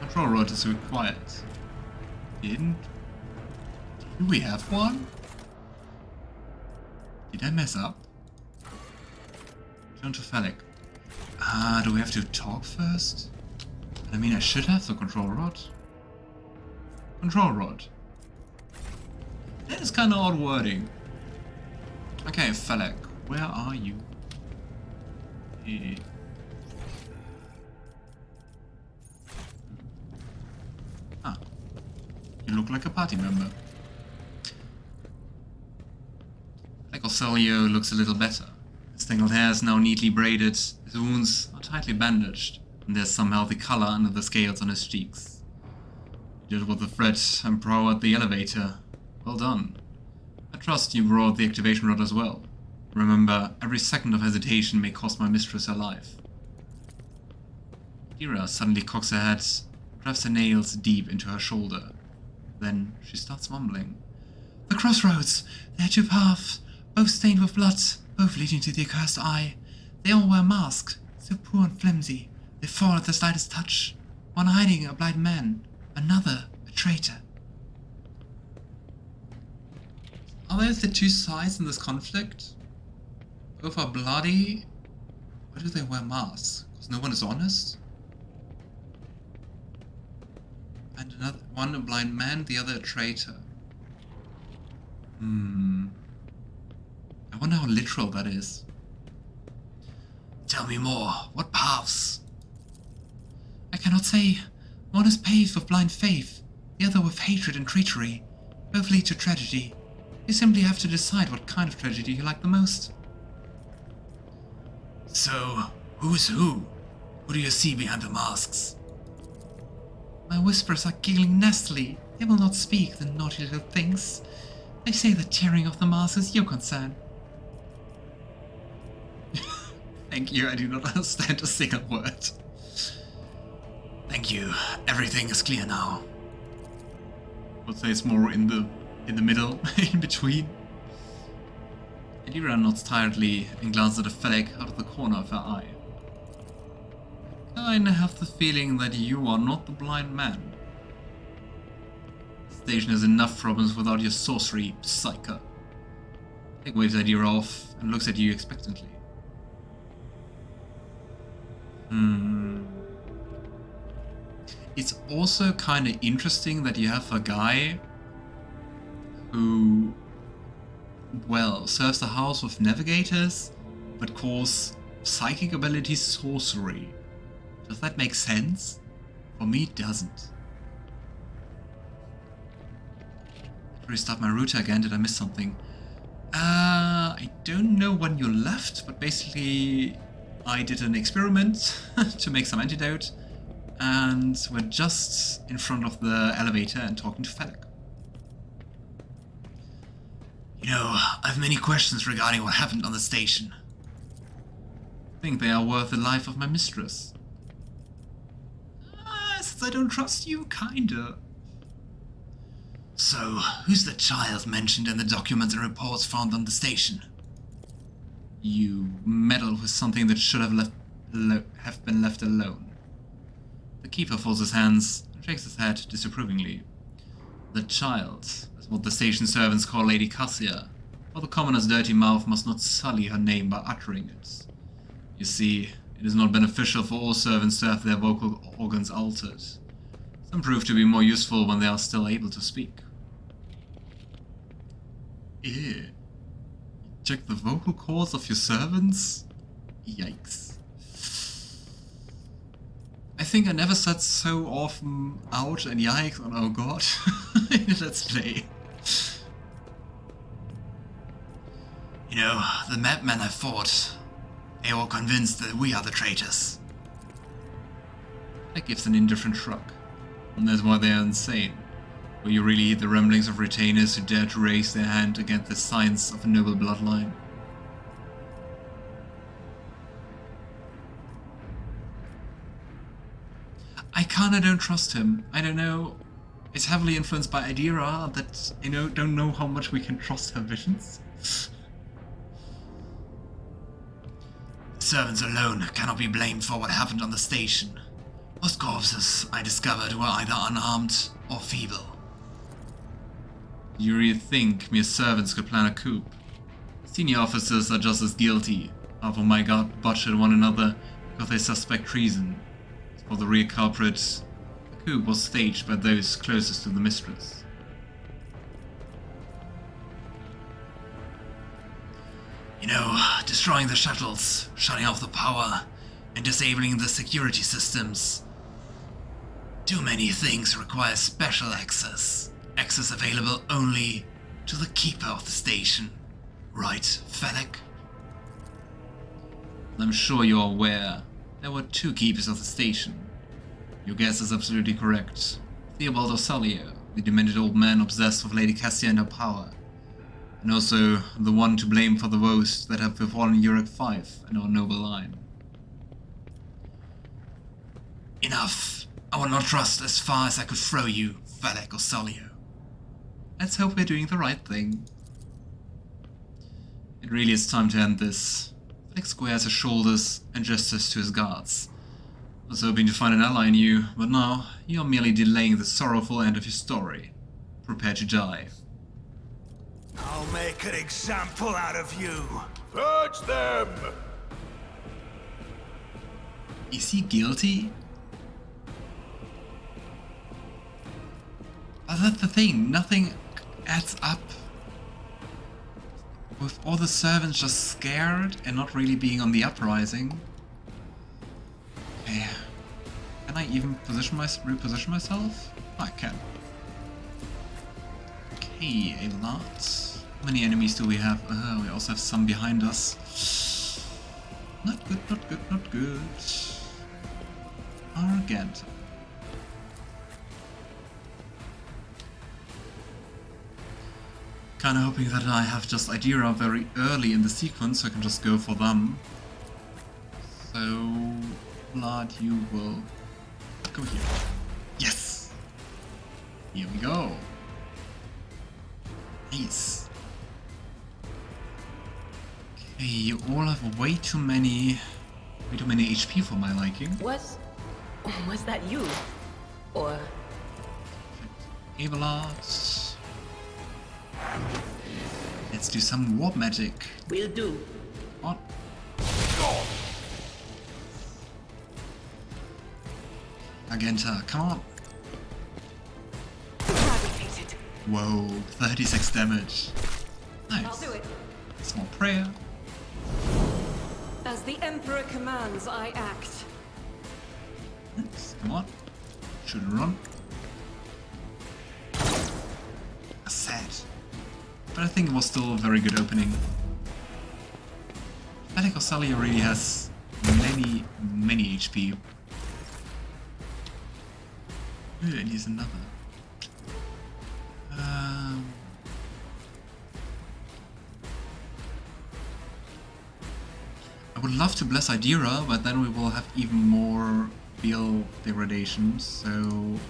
Control rod is required. Didn't we have one? Did I mess up? Return to Phallic. Do we have to talk first? I mean, I should have the control rod. Control rod. That is kind of odd wording. Okay, Phallic, where are you? Ah, you look like a party member. Like Orsellio looks a little better. His tangled hair is now neatly braided, his wounds are tightly bandaged, and there's some healthy color under the scales on his cheeks. You did with the threat and powered the elevator. Well done. I trust you brought the activation rod as well. Remember, every second of hesitation may cost my mistress her life. Idira suddenly cocks her head, drives her nails deep into her shoulder. Then she starts mumbling. The crossroads! They are two paths, both stained with blood, both leading to the accursed eye. They all wear masks, so poor and flimsy. They fall at the slightest touch. One hiding a blind man, another a traitor. Are there the two sides in this conflict? Both are bloody. Why do they wear masks? Because no one is honest? And another one a blind man, the other a traitor. I wonder how literal that is. Tell me more. What paths? I cannot say. One is paved with blind faith, the other with hatred and treachery. Both lead to tragedy. You simply have to decide what kind of tragedy you like the most. So, who's who? Who do you see behind the masks? My whispers are giggling nastily. They will not speak, the naughty little things. They say the tearing of the mask is your concern. Thank you, I do not understand a single word. Thank you. Everything is clear now. I would say it's more in the middle, in between. Idira nods tiredly and glances at the Phallic out of the corner of her eye. I have the feeling that you are not the blind man. The station has enough problems without your sorcery, Psyker. Pig waves Idira off and looks at you expectantly. It's also kind of interesting that you have a guy who, well, serves the house with navigators, but calls psychic abilities sorcery. Does that make sense? For me, it doesn't. I'd restart my router again. Did I miss something? I don't know when you left, but basically I did an experiment to make some antidote, and we're just in front of the elevator and talking to Phallic. You know, I have many questions regarding what happened on the station. I think they are worth the life of my mistress. Since I don't trust you, kinda. So, who's the child mentioned in the documents and reports found on the station? You meddled with something that should have been left alone. The keeper folds his hands and shakes his head disapprovingly. The child is what the station servants call Lady Cassia, or the commoner's dirty mouth must not sully her name by uttering it. You see, it is not beneficial for all servants to have their vocal organs altered. Some prove to be more useful when they are still able to speak. Ew. Check the vocal cords of your servants? Yikes. I think I never said so often ouch and yikes on oh god in a Let's Play. You know, the madmen I fought, they were convinced that we are the traitors. That gives an indifferent shrug. And that's why they are insane. Will you really heed the ramblings of retainers who dare to raise their hand against the signs of a noble bloodline? I kinda don't trust him. I don't know. It's heavily influenced by Idira that, don't know how much we can trust her visions. The servants alone cannot be blamed for what happened on the station. Most corpses I discovered were either unarmed or feeble. You really think mere servants could plan a coup? Senior officers are just as guilty. Half of my guard butchered one another because they suspect treason. As for the real culprit, the coup was staged by those closest to the mistress. You know, destroying the shuttles, shutting off the power, and disabling the security systems. Too many things require special access. Access available only to the keeper of the station. Right, Felek? I'm sure you're aware there were 2 keepers of the station. Your guess is absolutely correct. Theobald Orsellio, the demented old man obsessed with Lady Cassia and her power. And also the one to blame for the woes that have befallen Yrliet V and our noble line. Enough! I will not trust as far as I could throw you, Felek Orsellio. Let's hope we're doing the right thing. It really is time to end this. Felek squares his shoulders and gestures to his guards. I was hoping to find an ally in you, but now you are merely delaying the sorrowful end of your story. Prepare to die. I'll make an example out of you. Purge them! Is he guilty? That's the thing, nothing adds up. With all the servants just scared and not really being on the uprising. Okay. Can I even reposition myself? Oh, I can. Okay, Abelard. How many enemies do we have? We also have some behind us. Not good, not good, not good. Argenta. Kinda hoping that I have just Idira very early in the sequence so I can just go for them. So, Blood, you will go here. Yes! Here we go. Nice. Okay, you all have way too many HP for my liking. Was that you? Or... Abelard. Let's do some warp magic. Will do. What? Argenta, come on. Eradicated. Whoa, 36 damage. Nice. I'll do it. Small prayer. As the Emperor commands, I act. Nice. Come on. Should run. Sad. But I think it was still a very good opening. I think Orsellio really has many HP. Ooh, and here's another. I would love to bless Idira, but then we will have even more field degradations, so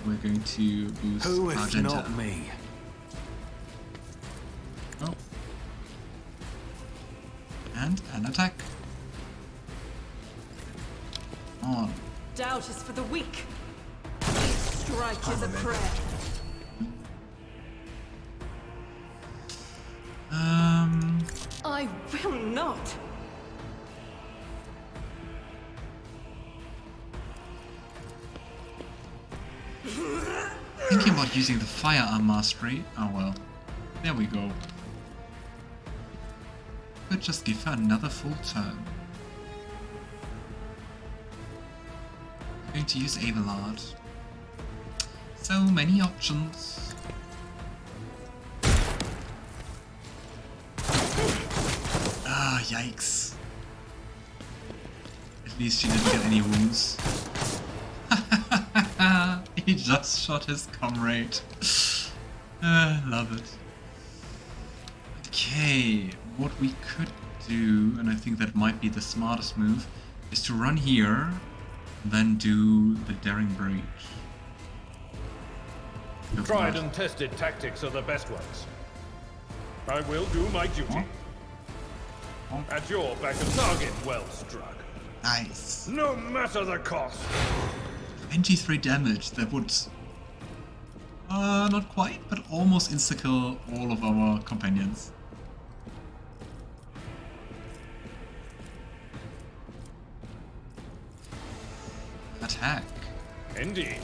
we're going to boost Who if Argenta. not me? Oh. And an attack. On. Doubt is for the weak. Strike is a prayer. I will not. Thinking about using the firearm mastery. Oh well. There we go. Could just give her another full turn. I'm going to use Abelard. So many options. Ah, yikes. At least she didn't get any wounds. He just shot his comrade. Love it. Okay, what we could do, and I think that might be the smartest move, is to run here, and then do the Daring Breach. Go for Tried that. and tested tactics are the best ones. I will do my duty. Oh. At your back, a target well struck. Nice. No matter the cost. 23 damage. That would... not quite, but almost insta-kill all of our companions. Attack. Indeed.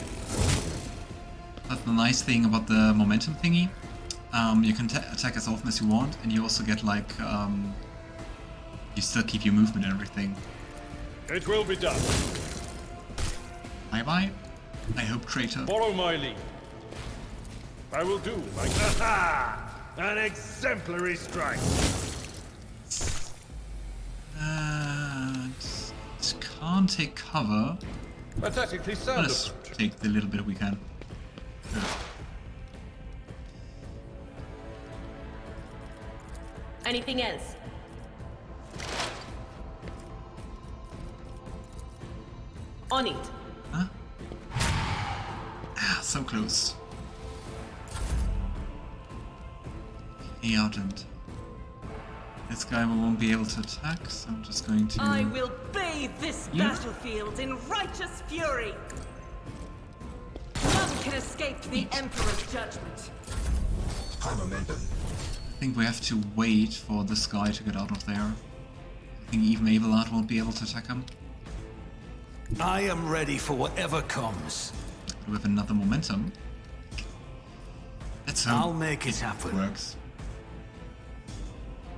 That's the nice thing about the momentum thingy. You can attack as often as you want, and you also get like, you still keep your movement and everything. It will be done. Bye bye. I hope, traitor. Follow my lead. I will do my... Aha! An exemplary strike. Can't take cover. Pathetically sound. Let's take the little bit we can. Good. Anything else? On it. Huh? Ah, so close. Okay, Argent. This guy won't be able to attack, so I'm just going to... I will bathe this battlefield in righteous fury. None can escape the Emperor's judgment. High momentum. I think we have to wait for this guy to get out of there. I think even Abelard won't be able to attack him. I am ready for whatever comes. We have another momentum. Let's hope I'll make it happen. Works.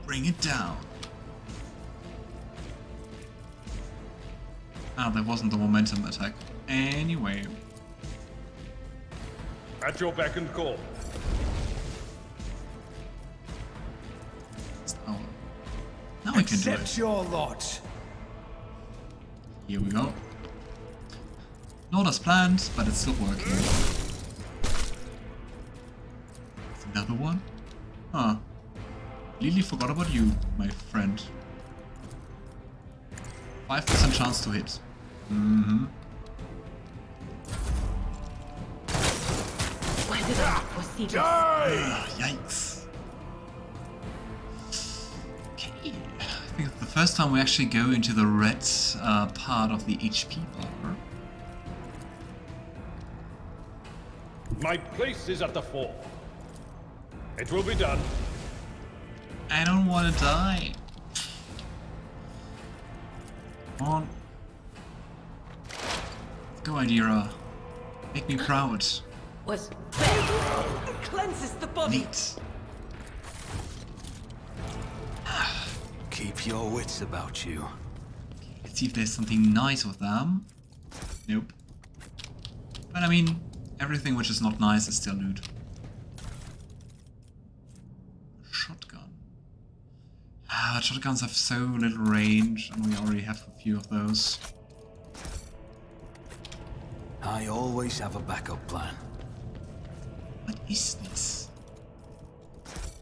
Bring it down. Ah, that wasn't the momentum attack. Anyway. At your beck and call. Oh. Now we can do Accept it. your lot. Here we go. Not as planned, but it's still working. Another one? Huh. Completely forgot about you, my friend. 5% chance to hit. Mm-hmm. Why did I foresee this? Yikes. Okay. I think it's the first time we actually go into the red part of the HP bar. My place is at the fore. It will be done. I don't want to die. Come on. Let's go, Idira. Make me proud. Was cleanses the body. Neat. Keep your wits about you. Let's see if there's something nice with them. Nope. But I mean, everything which is not nice is still loot. Shotgun. Ah, shotguns have so little range, and we already have a few of those. I always have a backup plan. What is this?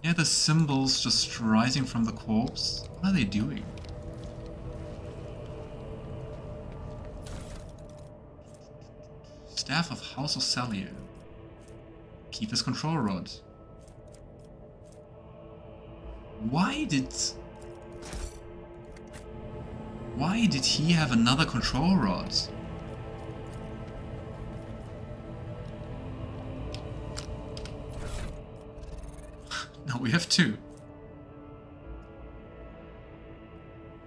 Yeah, the symbols just rising from the corpse. What are they doing? Staff of House Orsellio. Keeper's control rod. Why did he have another control rod? No, we have two.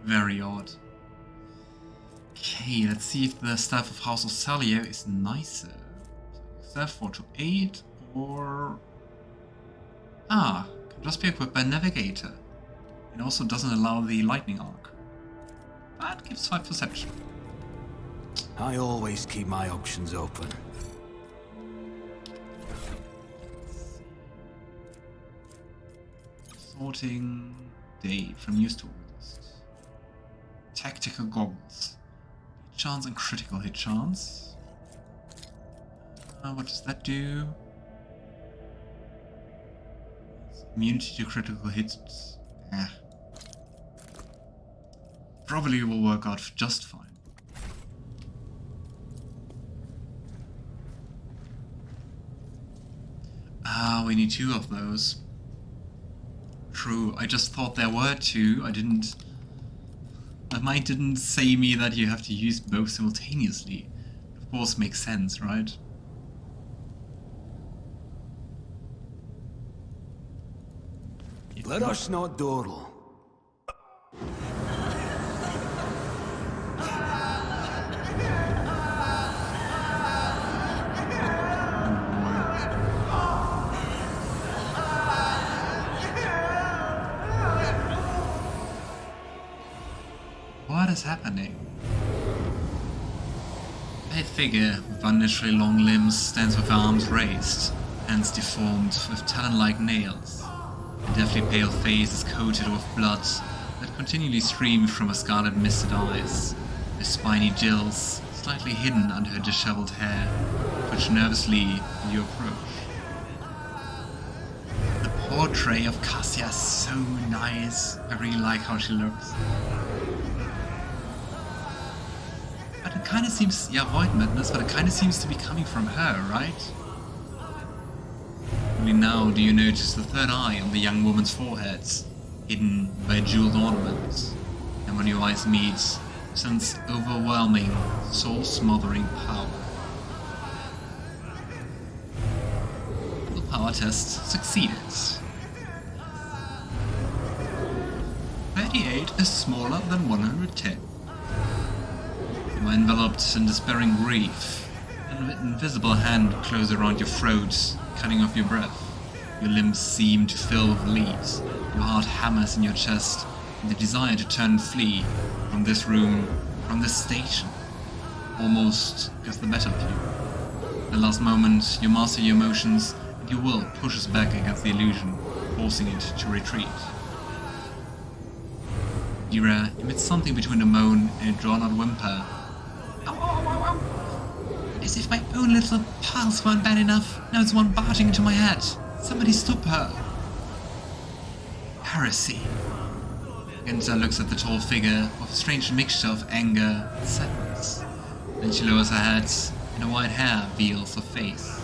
Very odd. Okay, let's see if the Staff of House Orsellio is nicer. Staff 4 to 8 or... Ah, can just be equipped by Navigator. It also doesn't allow the lightning arc. But gives 5 perception. I always keep my options open. Sorting day from used to worst. Tactical goggles. Hit chance and critical hit chance. What does that do? Immunity to critical hits. Probably will work out just fine. Ah, we need 2 of those. True, I just thought there were 2. I didn't... My mind didn't say me that you have to use both simultaneously. Of of course makes sense, right? Let us not dawdle. What is happening? A figure with unnaturally long limbs stands with arms raised, hands deformed with talon-like nails. A deathly pale face is coated with blood that continually streams from her scarlet misted eyes. Her spiny gills, slightly hidden under her disheveled hair, twitch nervously as you approach. The portrait of Cassia is so nice. I really like how she looks. But it kind of seems, yeah, Void Madness, but it kind of seems to be coming from her, right? Only now do you notice the third eye on the young woman's forehead, hidden by a jeweled ornament. And when your eyes meet, you sense overwhelming, soul-smothering power. The power test succeeded. 38 is smaller than 110. You are enveloped in despairing grief. An invisible hand closes around your throat, cutting off your breath. Your limbs seem to fill with leads. Your heart hammers in your chest, and the desire to turn and flee from this room, from this station, almost gets the better of you. At the last moment, you master your emotions, and your will pushes back against the illusion, forcing it to retreat. Idira emits something between a moan and a drawn-out whimper. Ow, ow, ow, ow. As if my own little pulse weren't bad enough, now it's one barging into my head. Somebody stop her. Heresy. Argenta looks at the tall figure with a strange mixture of anger and sadness. Then she lowers her head, and her white hair veils her face.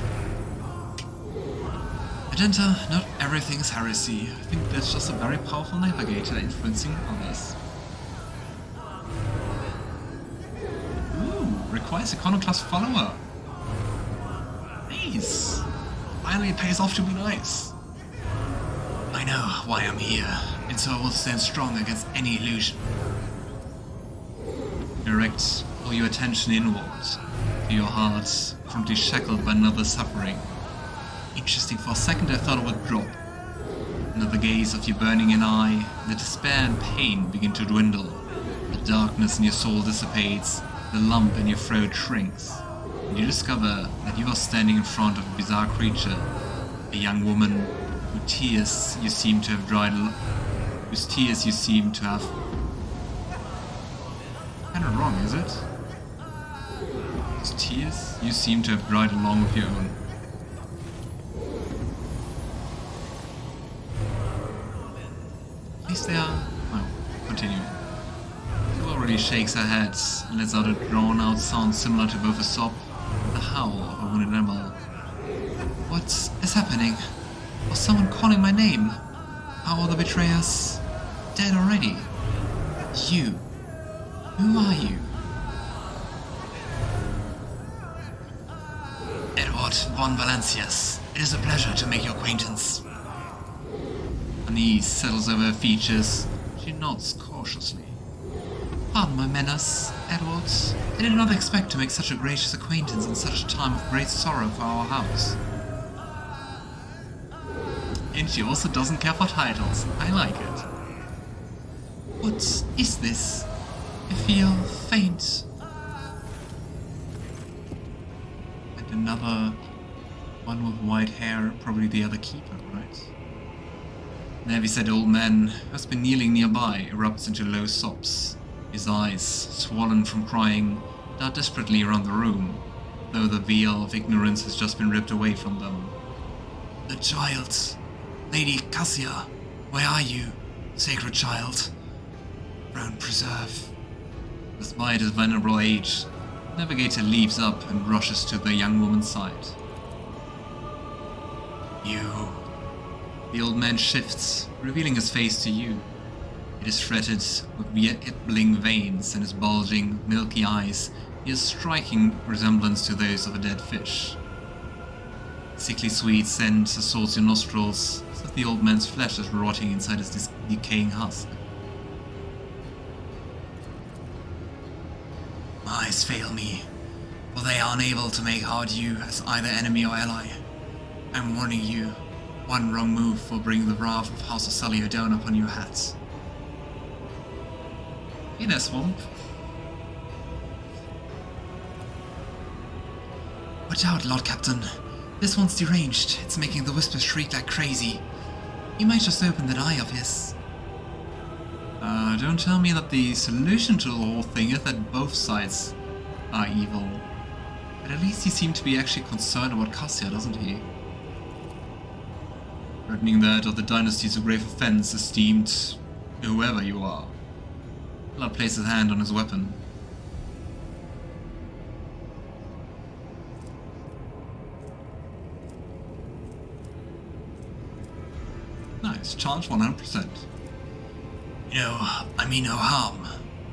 Argenta, not everything is heresy. I think that's just a very powerful navigator influencing others. Requires iconoclast follower. Nice. Finally it pays off to be nice. I know why I'm here, and so I will stand strong against any illusion. Direct all your attention inwards, to your heart, currently shackled by another suffering. Interesting, for a second I thought it would drop. Under the gaze of your burning in eye, the despair and pain begin to dwindle. The darkness in your soul dissipates. The lump in your throat shrinks, and you discover that you are standing in front of a bizarre creature, a young woman whose tears you seem to have kind of wrong, is it? Whose tears you seem to have dried along with your own. At least they are. Oh, continue. Already shakes her head and lets out a drawn-out sound similar to both a sob and the howl of a wounded animal. What is happening? Was someone calling my name? Are all the betrayers dead already? You. Who are you? Edward von Valencius. It is a pleasure to make your acquaintance. Unease settles over her features. She nods cautiously. Pardon my menace, Edward. I did not expect to make such a gracious acquaintance in such a time of great sorrow for our house. And she also doesn't care for titles. I like it. What is this? I feel faint. And another one with white hair, probably the other keeper, right? The heavy-set old man who has been kneeling nearby erupts into low sobs. His eyes, swollen from crying, dart desperately around the room, though the veil of ignorance has just been ripped away from them. The child! Lady Cassia! Where are you, sacred child? Throne preserve. Despite his venerable age, the Navigator leaps up and rushes to the young woman's side. You... The old man shifts, revealing his face to you. It is fretted with rippling veins, and his bulging, milky eyes He has striking resemblance to those of a dead fish. Sickly sweet scent assaults your nostrils, as if the old man's flesh is rotting inside his decaying husk. My eyes fail me, for they are unable to make out you as either enemy or ally. I'm warning you, one wrong move will bring the wrath of House Orsellio down upon your heads. Hey there, Swamp. Watch out, Lord Captain. This one's deranged. It's making the Whisper shriek like crazy. You might just open that eye of his. Don't tell me that the solution to the whole thing is that both sides are evil. But at least he seemed to be actually concerned about Cassia, doesn't he? Threatening that of the dynasty's a grave offense, esteemed whoever you are. Abelard placed his hand on his weapon. Nice, charge 100%. You know, I mean no harm.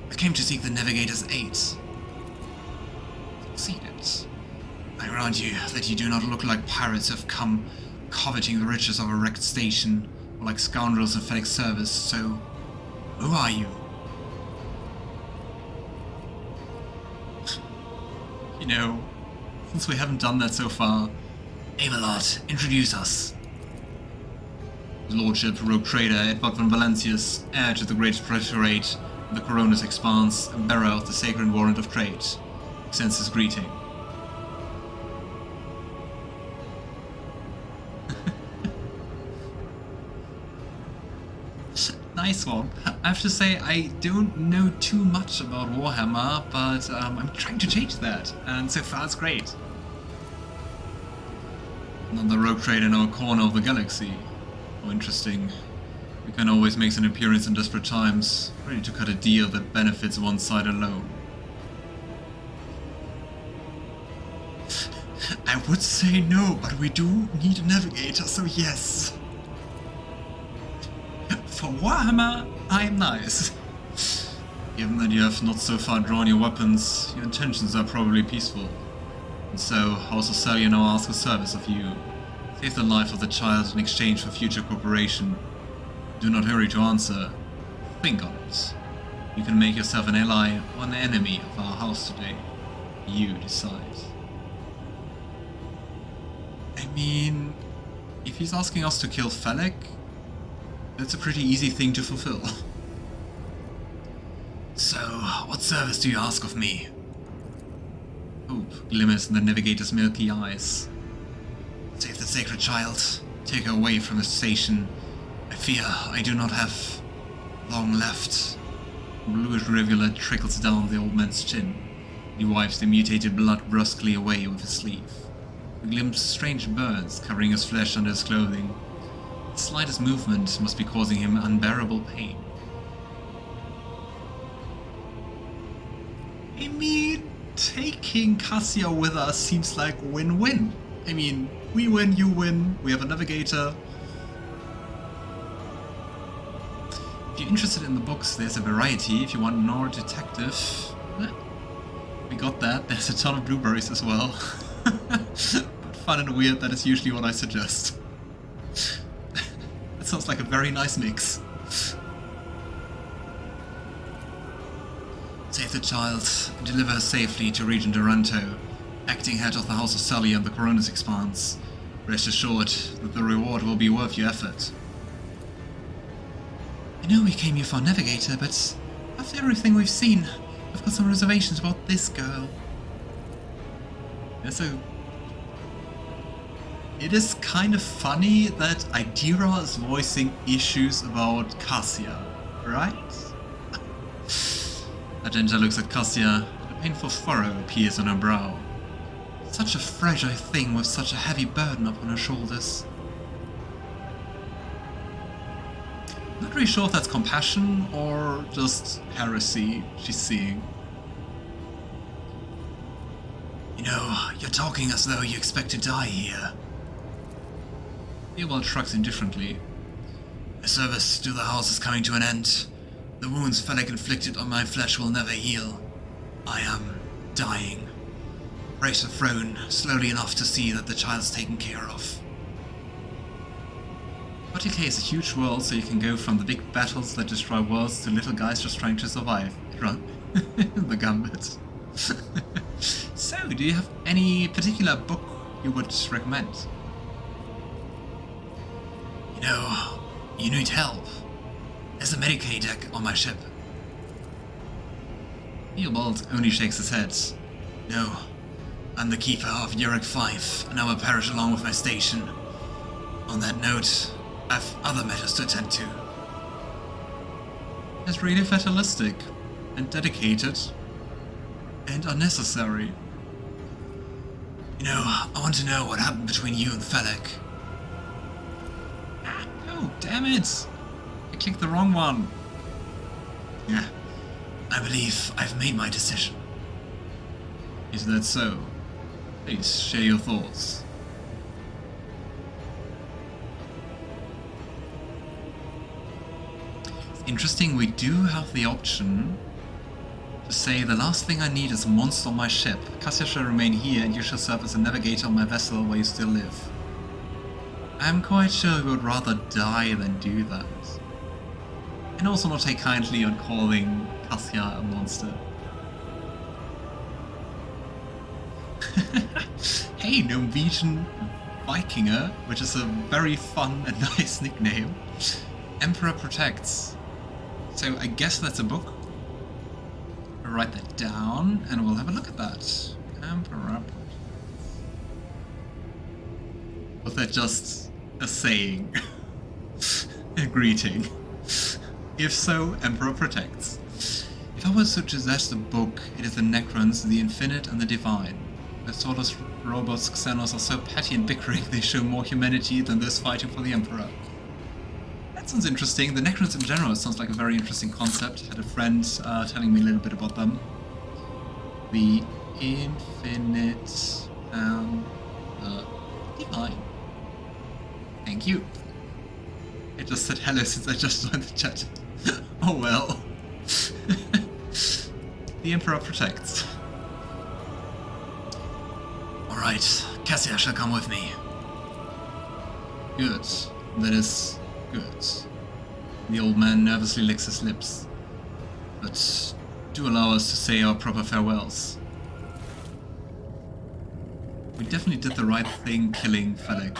I came to seek the Navigator's aid. Succeeded. I grant you that you do not look like pirates who have come coveting the riches of a wrecked station, or like scoundrels in FedEx service, so who are you? You know, since we haven't done that so far, Abelard, introduce us. His Lordship, Rogue Trader Edward von Valancius, heir to the Great Protectorate and the Koronus Expanse, and bearer of the Sacred Warrant of Trade, extends his greeting. Nice one. I have to say, I don't know too much about Warhammer, but I'm trying to change that, and so far it's great. Another rogue trader in our corner of the galaxy. Oh, interesting. We can always make an appearance in desperate times, ready to cut a deal that benefits one side alone. I would say no, but we do need a navigator, so yes. For Warhammer, I am nice. Given that you have not so far drawn your weapons, your intentions are probably peaceful. And so, House Orsellio now asks a service of you. Save the life of the child in exchange for future cooperation. Do not hurry to answer. Think on it. You can make yourself an ally or an enemy of our house today. You decide. I mean, if he's asking us to kill Felek, that's a pretty easy thing to fulfill. So, what service do you ask of me? Hope glimmers in the Navigator's milky eyes. Save the sacred child. Take her away from the station. I fear I do not have long left. A bluish rivulet trickles down the old man's chin. He wipes the mutated blood brusquely away with his sleeve. We glimpse strange burns covering his flesh under his clothing. The slightest movement must be causing him unbearable pain. I mean, taking Cassia with us seems like win-win. I mean, we win, you win, we have a navigator. If you're interested in the books, there's a variety. If you want more detective, we got that. There's a ton of blueberries as well. But fun and weird, that is usually what I suggest. That sounds like a very nice mix. Save the child and deliver her safely to Regent Duranto, acting head of the House Orsellio and the Koronus Expanse. Rest assured that the reward will be worth your effort. I know we came here for a navigator, but after everything we've seen, I've got some reservations about this girl. Yeah, so it is kind of funny that Idira is voicing issues about Cassia, right? Argenta looks at Cassia, and a painful furrow appears on her brow. Such a fragile thing with such a heavy burden upon her shoulders. Not really sure if that's compassion or just heresy she's seeing. You know, you're talking as though you expect to die here. Abelard shrugs indifferently. My service to the house is coming to an end. The wounds Felek inflicted on my flesh will never heal. I am dying. Raise the throne slowly enough to see that the child's taken care of. 40K is a huge world, so you can go from the big battles that destroy worlds to little guys just trying to survive. Run. The gambit. So, do you have any particular book you would recommend? You know, you need help. There's a Medicaid deck on my ship. Theobald only shakes his head. No, I'm the keeper of Yrliet V, and I will perish along with my station. On that note, I have other matters to attend to. It's really fatalistic, and dedicated, and unnecessary. You know, I want to know what happened between you and Felek. Oh, damn it! I clicked the wrong one. Yeah, I believe I've made my decision. Is that so? Please share your thoughts. It's interesting, we do have the option to say the last thing I need is a monster on my ship. Cassia shall remain here and you shall serve as a navigator on my vessel where you still live. I'm quite sure we would rather die than do that. And also not take kindly on calling Cassia a monster. Hey, Norwegian Vikinger, which is a very fun and nice nickname. Emperor Protects. So I guess that's a book. I'll write that down and we'll have a look at that. Emperor Protects. Was that just a saying? A greeting? If so, Emperor Protects. If I was to suggest a book, it is the Necrons, the Infinite and the Divine. The soulless robots Xenos are so petty and bickering they show more humanity than those fighting for the Emperor. That sounds interesting. The Necrons in general sounds like a very interesting concept. I had a friend telling me a little bit about them. The Infinite and the Divine. Thank you. I just said hello since I just joined the chat. Oh well. The Emperor Protects. Alright, Cassia shall come with me. Good. That is good. The old man nervously licks his lips. But do allow us to say our proper farewells. We definitely did the right thing killing Felek.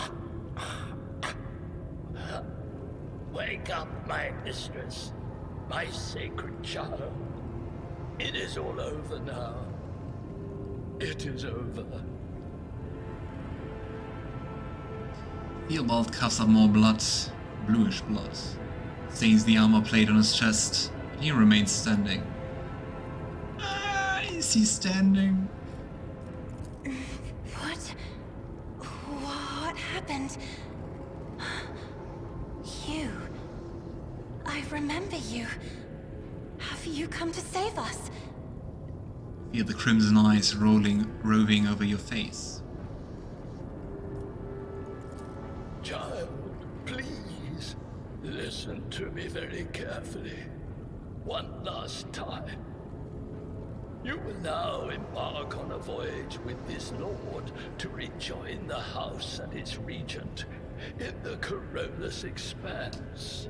Wake up, my mistress, my sacred child. It is all over now. It is over. Theobald coughs up more blood, bluish blood. Stains the armor plate on his chest, but he remains standing. Is he standing? What happened? You. I remember you. Have you come to save us? Feel the crimson eyes roving over your face. Child, please, listen to me very carefully. One last time. You will now embark on a voyage with this lord to rejoin the house and its regent in the Koronus Expanse.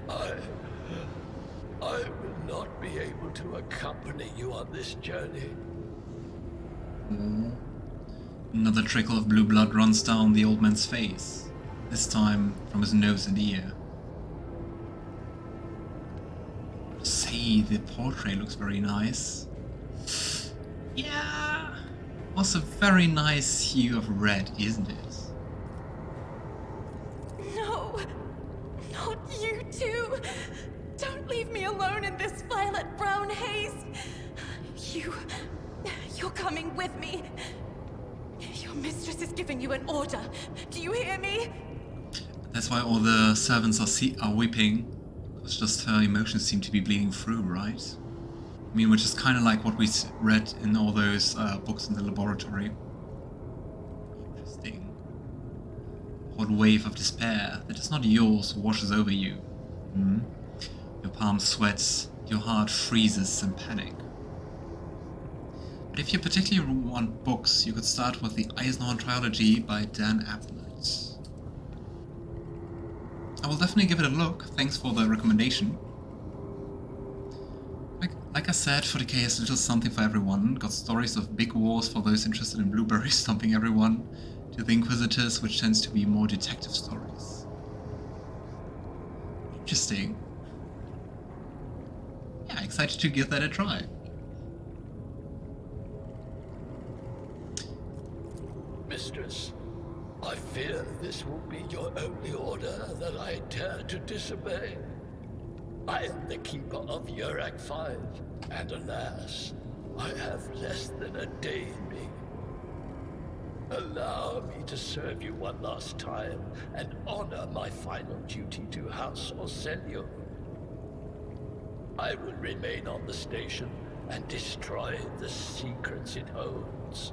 I will not be able to accompany you on this journey. Another trickle of blue blood runs down the old man's face, this time from his nose and ear. Say, the portrait looks very nice. Yeah, also very nice hue of red, isn't it? No, not you too. Don't leave me alone in this violet-brown haze. You're coming with me. Your mistress is giving you an order. Do you hear me? That's why all the servants are weeping. Because just her emotions seem to be bleeding through, right? I mean, which is kind of like what we read in all those books in the laboratory. Interesting. Hot wave of despair that is not yours washes over you. Your palm sweats, your heart freezes in panic. But if you particularly want books, you could start with the Eisenhorn Trilogy by Dan Abnett. I will definitely give it a look, thanks for the recommendation. Like I said, 40K has little something for everyone. Got stories of big wars for those interested in blueberries stomping everyone, to the Inquisitors, which tends to be more detective stories. Interesting. Yeah, excited to give that a try. Mistress, I fear this will be your only order that I dare to disobey. I am the keeper of Urac V, and alas, I have less than a day in me. Allow me to serve you one last time and honor my final duty to House Orsellio. I will remain on the station and destroy the secrets it holds.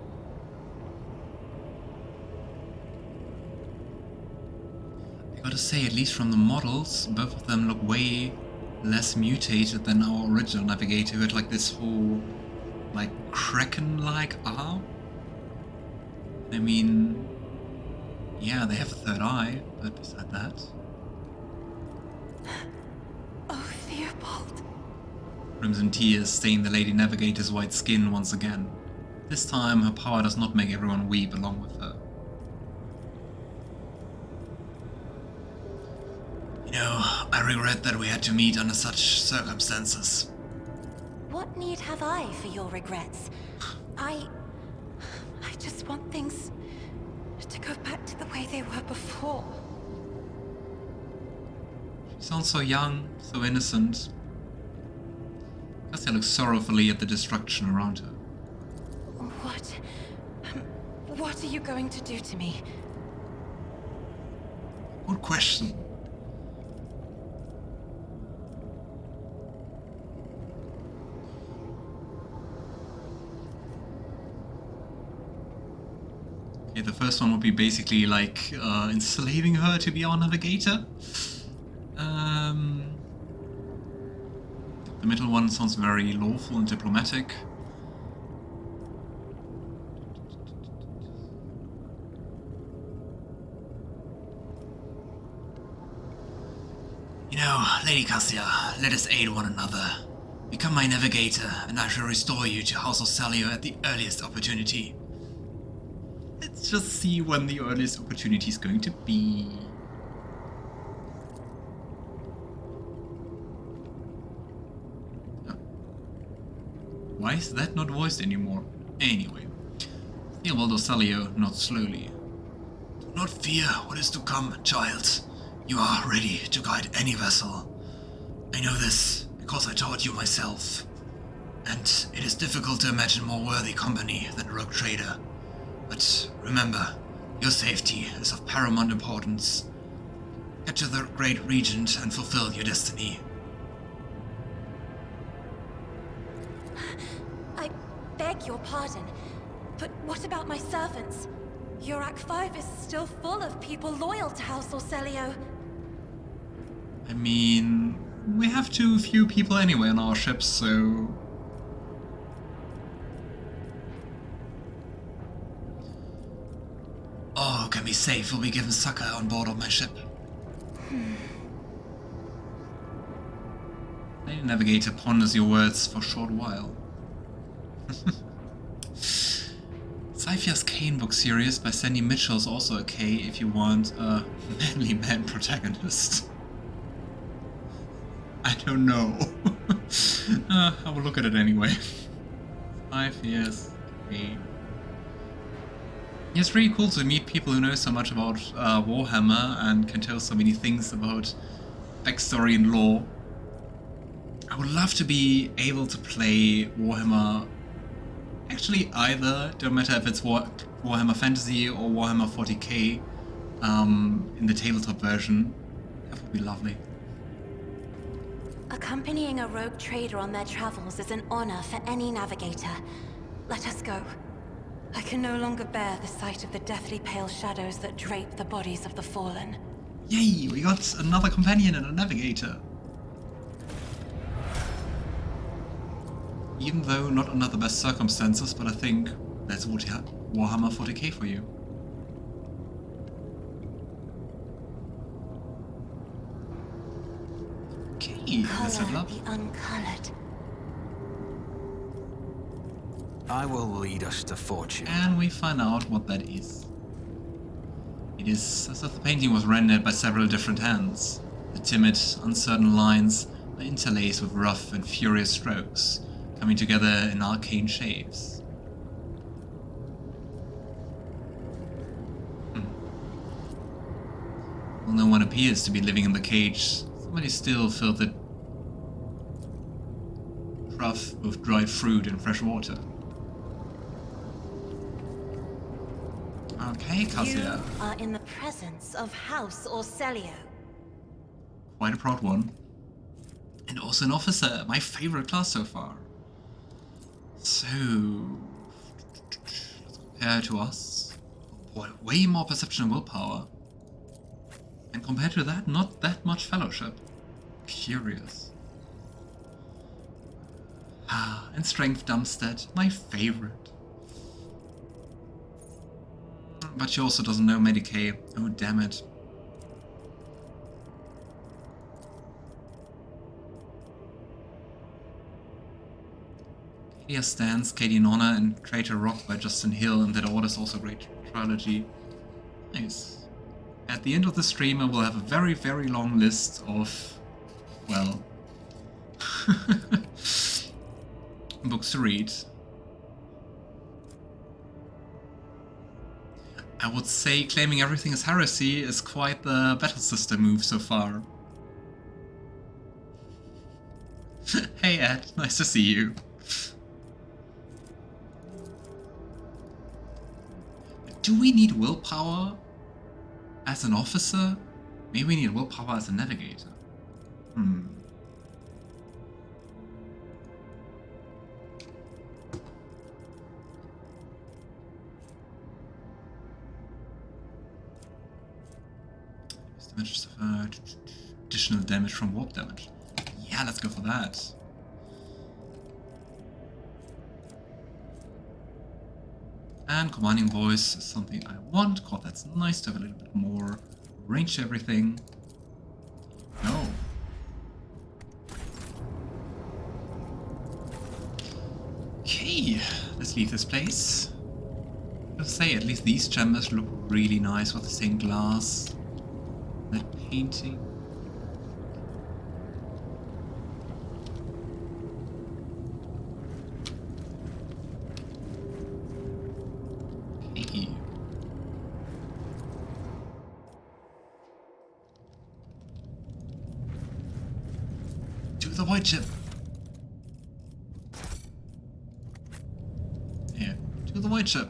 I gotta say, at least from the models, both of them look way less mutated than our original Navigator, who had like this whole, like, Kraken-like arm. I mean, yeah, they have a third eye, but beside that... Oh, Theobald. Crimson tears stain the Lady Navigator's white skin once again. This time, her power does not make everyone weep along with her. You know, I regret that we had to meet under such circumstances. What need have I for your regrets? I just want things to go back to the way they were before. She sounds so young, so innocent. Cassia looks sorrowfully at the destruction around her. What are you going to do to me? Good question. Okay, the first one would be basically like enslaving her to be our navigator. The middle one sounds very lawful and diplomatic. You know, Lady Cassia, let us aid one another. Become my navigator, and I shall restore you to House Orsellio at the earliest opportunity. Let's just see when the earliest opportunity is going to be. Oh. Why is that not voiced anymore? Anyway. Theobald Orsellio nods slowly. Do not fear what is to come, child. You are ready to guide any vessel. I know this because I taught you myself. And it is difficult to imagine more worthy company than a rogue trader. But remember, your safety is of paramount importance. Capture the Great Regent and fulfill your destiny. I beg your pardon, but what about my servants? Urac V is still full of people loyal to House Orsellio. I mean, we have too few people anyway on our ships, so... All who can be safe will be given succor on board of my ship. Lady Navigator ponders your words for a short while. Cyphia's Kane book series by Sandy Mitchell is also okay if you want a manly man protagonist. I don't know. I will look at it anyway. 5 years. Okay. It's really cool to meet people who know so much about Warhammer and can tell so many things about backstory and lore. I would love to be able to play Warhammer, actually either, don't matter if it's Warhammer Fantasy or Warhammer 40K in the tabletop version. That would be lovely. Accompanying a rogue trader on their travels is an honor for any navigator. Let us go. I can no longer bear the sight of the deathly pale shadows that drape the bodies of the fallen. Yay, we got another companion and a navigator. even though not under the best circumstances, but I think that's Warhammer 40K for you. Okay, let's settle up. The uncolored. I will lead us to fortune. And we find out what that is. It is as if the painting was rendered by several different hands. The timid, uncertain lines are interlaced with rough and furious strokes, coming together in arcane shapes. Well, no one appears to be living in the cage. Somebody still filled the trough with dried fruit and fresh water. Okay, Cassia. You are in the presence of House Orsellio. Quite a proud one. And also an officer, my favorite class so far. So, let's compare to us. Boy, way more perception and willpower. And compared to that, not that much fellowship. Curious. And strength Dumpstead, my favorite. But she also doesn't know Medicaid. Oh, damn it. Kadia Stans, Katie Nonna, and Traitor Rock by Justin Hill, and that order's also a great trilogy. Nice. At the end of the stream, I will have a very, very long list of, well, books to read. I would say claiming everything as heresy is quite the battle system move so far. Hey Ed, nice to see you. Do we need willpower as an officer? Maybe we need willpower as a navigator. Damage, additional damage from warp damage. Yeah, let's go for that. And commanding voice is something I want. God, that's nice to have a little bit more range to everything. No. Okay, let's leave this place. I'll say at least these chambers look really nice with the stained glass. That painting. Okay. To the white ship. Yeah, to the white ship.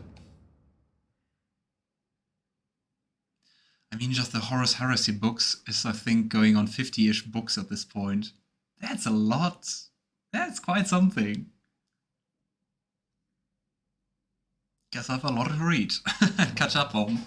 I mean, just the Horus Heresy books is, I think, going on 50-ish books at this point. That's a lot. That's quite something. Guess I have a lot to read and catch up on.